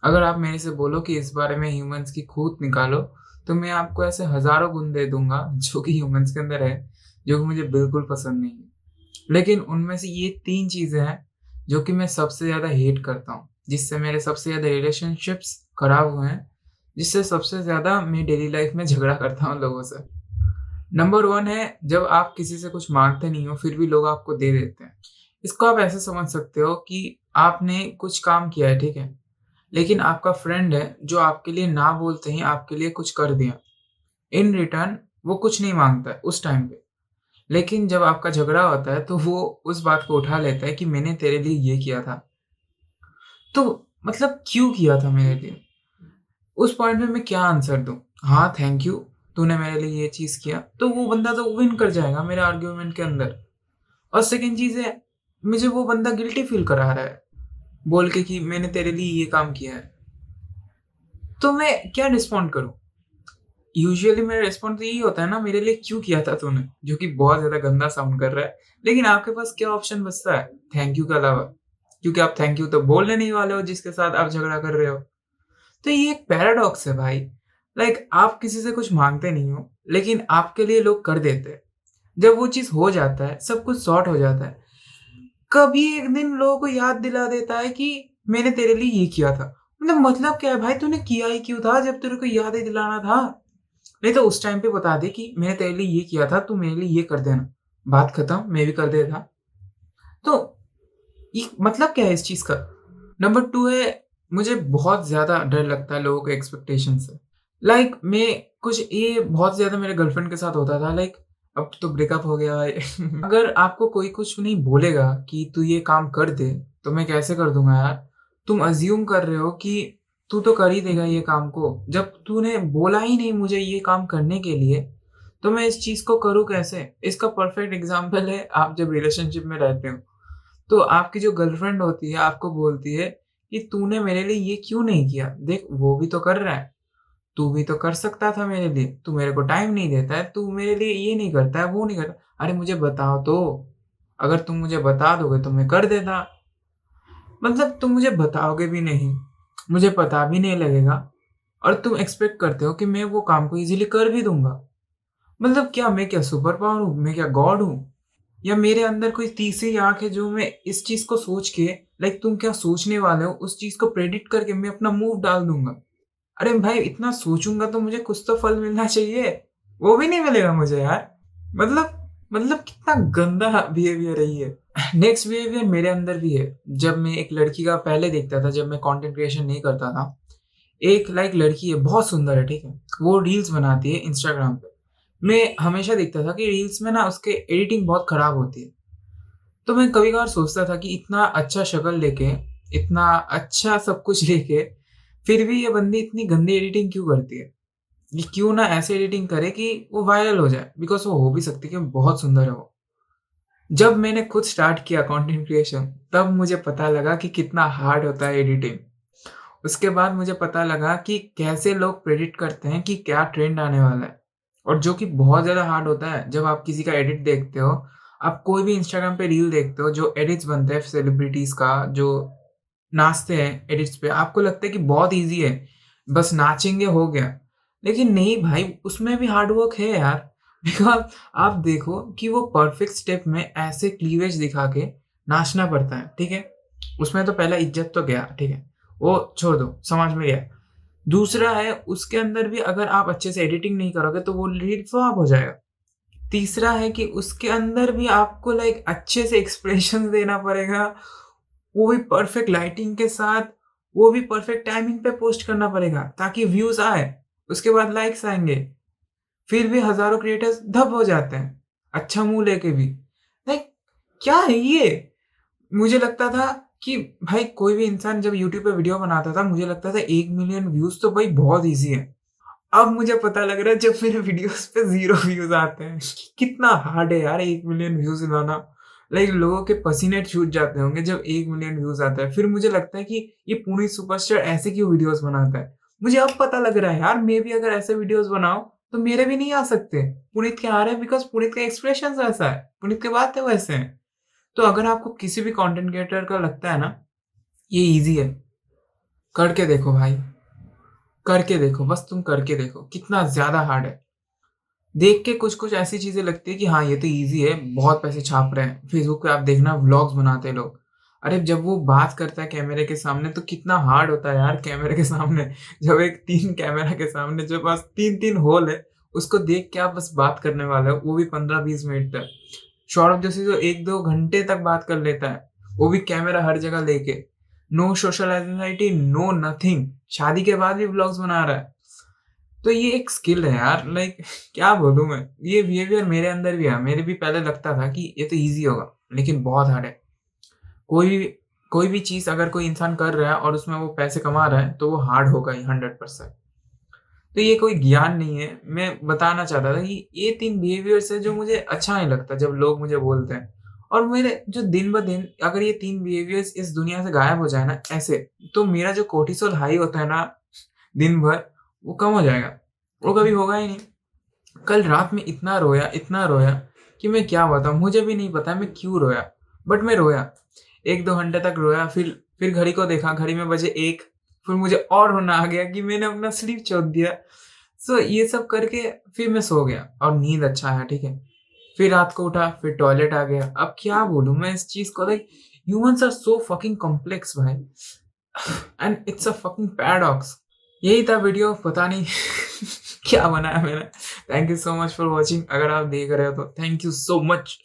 अगर आप मेरे से बोलो कि इस बारे में ह्यूमन्स की खूट निकालो, तो मैं आपको ऐसे हज़ारों गुण दे दूँगा जो कि ह्यूमन्स के अंदर है, जो कि मुझे बिल्कुल पसंद नहीं है। लेकिन उनमें से ये 3 चीज़ें हैं, जो कि मैं सबसे ज़्यादा हेट करता हूँ, जिससे मेरे सबसे ज़्यादा रिलेशनशिप्स खराब हुए हैं, जिससे सबसे ज़्यादा मैं डेली लाइफ़ में झगड़ा करता हूँ लोगों से। नंबर 1 है, जब आप किसी से कुछ माँगते नहीं हो, फिर भी लोग आपको दे देते हैं। इसको आप ऐसे समझ सकते हो कि आपने कुछ काम किया है, ठीक है? लेकिन आपका फ्रेंड है जो आपके लिए ना बोलते ही आपके लिए कुछ कर दिया। इन रिटर्न वो कुछ नहीं माँगता है उस टाइम पे। लेकिन जब आपका झगड़ा होता है तो वो उस बात को उठा लेता है कि मैंने तेरे लिए ये किया था। तो मतलब क्यों किया था मेरे लिए? उस पॉइंट में मैं क्या आंसर दूँ? हाँ, थैंक यू, तूने मेरे लिए ये चीज़ किया। तो वो बंदा तो विन कर जाएगा मेरे आर्गुमेंट के अंदर। और सेकंड चीज़ है, मुझे वो बंदा गिल्टी फ़ील करा रहा है, बोल के कि मैंने तेरे लिए ये काम किया है। तो मैं क्या रिस्पॉन्ड करूँ? यूजुअली मेरा रिस्पॉन्स तो यही होता है ना, मेरे लिए क्यों किया था तूने? जो कि बहुत ज़्यादा गंदा साउंड कर रहा है। लेकिन आपके पास क्या ऑप्शन बचता है थैंक यू के अलावा? क्योंकि आप थैंक यू तो बोलने नहीं वाले हो जिसके साथ आप झगड़ा कर रहे हो। तो ये एक पैराडॉक्स है भाई। लाइक आप किसी से कुछ माँगते नहीं हो, लेकिन आपके लिए लोग कर देते हैं। जब वो चीज़ हो जाता है, सब कुछ सॉर्ट हो जाता है, कभी एक दिन लोगों को याद दिला देता है कि मैंने तेरे लिए ये किया था। मतलब क्या है भाई, तूने किया ही क्यों था जब तेरे को याद ही दिलाना था? नहीं तो उस टाइम पे बता दे कि मैंने तेरे लिए ये किया था, तू मेरे लिए ये कर देना। बात खत्म, मैं भी कर देता। तो ये मतलब क्या है इस चीज़ का? नंबर 2 है, मुझे बहुत ज़्यादा डर लगता है लोगों के एक्सपेक्टेशन से। लाइक मैं कुछ ये बहुत ज़्यादा मेरे गर्लफ्रेंड के साथ होता था, लाइक अब तो ब्रेकअप हो गया भाई। अगर आपको कोई कुछ नहीं बोलेगा कि तू ये काम कर दे, तो मैं कैसे कर दूँगा यार? तुम अज़्यूम कर रहे हो कि तू तो कर ही देगा ये काम को। जब तूने बोला ही नहीं मुझे ये काम करने के लिए, तो मैं इस चीज़ को करूँ कैसे? इसका परफेक्ट एग्ज़ाम्पल है आप जब रिलेशनशिप में रहते हो, तो आपकी जो गर्लफ्रेंड होती है आपको बोलती है कि तूने मेरे लिए ये क्यों नहीं किया? देख वो भी तो कर रहा है। तू भी तो कर सकता था मेरे लिए, तू मेरे को टाइम नहीं देता है, तू मेरे लिए ये नहीं करता है, वो नहीं करता। अरे मुझे बताओ तो, अगर तुम मुझे बता दोगे तो मैं कर देता। मतलब तुम मुझे बताओगे भी नहीं, मुझे पता भी नहीं लगेगा और तुम एक्सपेक्ट करते हो कि मैं वो काम को ईज़िली कर भी दूँगा। मतलब क्या मैं क्या सुपर पावर हूँ? मैं क्या गॉड हूँ? या मेरे अंदर कोई तीसरी आँख है जो मैं इस चीज़ को सोच के, लाइक तुम क्या सोचने वाले हो उस चीज़ को प्रेडिक्ट करके मैं अपना मूव डाल दूँगा। अरे भाई इतना सोचूँगा तो मुझे कुछ तो फल मिलना चाहिए, वो भी नहीं मिलेगा मुझे यार। मतलब कितना गंदा बिहेवियर है ये। नेक्स्ट बिहेवियर मेरे अंदर भी है। जब मैं एक लड़की का पहले देखता था, जब मैं कंटेंट क्रिएशन नहीं करता था, एक लाइक लड़की है, बहुत सुंदर है, ठीक है? वो रील्स बनाती है इंस्टाग्राम पे। मैं हमेशा देखता था कि रील्स में ना उसके एडिटिंग बहुत खराब होती है। तो मैं कभी-कभार सोचता था कि इतना अच्छा शक्ल लेके, इतना अच्छा सब कुछ लेके, फिर भी ये बंदी इतनी गंदी एडिटिंग क्यों करती है? ये क्यों ना ऐसे एडिटिंग करे कि वो वायरल हो जाए, बिकॉज़ वो हो भी सकती है कि बहुत सुंदर है वो। जब मैंने खुद स्टार्ट किया कंटेंट क्रिएशन, तब मुझे पता लगा कि कितना हार्ड होता है एडिटिंग। उसके बाद मुझे पता लगा कि कैसे लोग प्रेडिक्ट करते हैं कि क्या ट्रेंड आने वाला है और जो कि बहुत ज़्यादा हार्ड होता है। जब आप किसी का एडिट देखते हो, आप कोई भी इंस्टाग्राम पे रील देखते हो, जो एडिट्स बनते हैं सेलिब्रिटीज़ का, जो नाचते हैं एडिट्स पे, आपको लगता है कि बहुत ईज़ी है, बस नाचेंगे हो गया। लेकिन नहीं भाई, उसमें भी हार्ड वर्क है यार। बिकॉज़ आप देखो कि वो परफेक्ट स्टेप में ऐसे क्लीवेज दिखा के नाचना पड़ता है, ठीक है? उसमें तो पहला इज़्ज़त तो गया, ठीक है? वो छोड़ दो, समझ में गया। दूसरा है, उसके अंदर भी अगर आप अच्छे से एडिटिंग नहीं करोगे तो वो रील फ्लॉप हो जाएगा। तीसरा है कि उसके अंदर भी आपको लाइक अच्छे से एक्सप्रेशंस देना पड़ेगा, वो भी परफेक्ट लाइटिंग के साथ, वो भी परफेक्ट टाइमिंग पे पोस्ट करना पड़ेगा ताकि व्यूज़ आए, उसके बाद लाइक्स आएँगे। फिर भी हज़ारों क्रिएटर्स धप हो जाते हैं, अच्छा मुँह लेके भी। लाइक क्या है ये? मुझे लगता था कि भाई कोई भी इंसान जब यूट्यूब पे वीडियो बनाता था, मुझे लगता था 1 मिलियन व्यूज़ तो भाई बहुत ईज़ी है। अब मुझे पता लग रहा है जब मेरे वीडियोज़ पे 0 व्यूज़ आते हैं, कि कितना हार्ड है यार 1 मिलियन व्यूज़ लाना। लाइक लोगों के पसीने छूट जाते होंगे जब 1 मिलियन व्यूज़ आता है। फिर मुझे लगता है कि ये पुनीत सुपरस्टार ऐसे क्यों वीडियोज़ बनाता है? मुझे अब पता लग रहा है यार, मैं भी अगर ऐसे वीडियोज़ बनाऊँ, तो मेरे भी नहीं आ सकते। पुनीत के आ रहे हैं बिकॉज़ पुनीत का एक्सप्रेशंस वैसा है, पुनीत के बातें वैसे हैं। तो अगर आपको किसी भी कंटेंट क्रिएटर का लगता है ना, ये ईज़ी है, करके देखो भाई, करके देखो, बस तुम करके देखो, कितना ज़्यादा हार्ड है। देख के कुछ-कुछ ऐसी चीज़ें लगती है कि हाँ, ये तो ईज़ी है, बहुत पैसे छाप रहे हैं। फ़ेसबुक पे आप देखना व्लॉग्स बनाते हैं लोग। अरे जब वो बात करता है कैमरे के सामने तो कितना हार्ड होता है यार कैमरे के सामने। जब एक 3 कैमरा के सामने जो बस 3-3 होल है, उसको देख के आप बस बात करने वाले हो, वो भी 15-20 मिनट तक। सौरभ जोशी तो 1-2 घंटे तक बात कर लेता है, वो भी कैमरा हर जगह लेके। No social anxiety, no nothing. शादी के बाद भी व्लॉग्स बना रहा है। तो ये एक स्किल है यार लाइक क्या बोलूँ मैं? ये बिहेवियर मेरे अंदर भी है। मेरे भी पहले लगता था कि ये तो ईज़ी होगा, लेकिन बहुत हार्ड है। कोई भी कोई भी चीज़ अगर कोई इंसान कर रहा है और उसमें वो पैसे कमा रहा है, तो वो हार्ड होगा ही 100%। तो ये कोई ज्ञान नहीं है, मैं बताना चाहता था कि ये 3 बिहेवियर्स हैं जो मुझे अच्छा नहीं लगता जब लोग मुझे बोलते हैं। और मेरे जो दिन-ब-दिन अगर ये 3 बिहेवियर्स इस दुनिया से गायब हो जाए ना ऐसे, तो मेरा जो कोर्टिसोल हाई होता है ना दिन भर, वो कम हो जाएगा। वो कभी होगा ही नहीं। कल रात में इतना रोया कि मैं क्या बताऊँ, मुझे भी नहीं पता मैं क्यों रोया, बट मैं रोया। 1-2 घंटे तक रोया, फिर घड़ी को देखा, घड़ी में बजे 1, फिर मुझे और रोना आ गया कि मैंने अपना स्लीप छोड़ दिया। सो ये सब करके फिर मैं सो गया और नींद अच्छा आया, ठीक है। फिर रात को उठा, फिर टॉयलेट आ गया। अब क्या बोलूँ मैं इस चीज़ को like humans are so fucking complex भाई and it's a fucking paradox. यही था वीडियो, पता नहीं क्या बनाया मैंने। Thank you so much for watching. अगर आप देख रहे हो तो थैंक यू सो मच।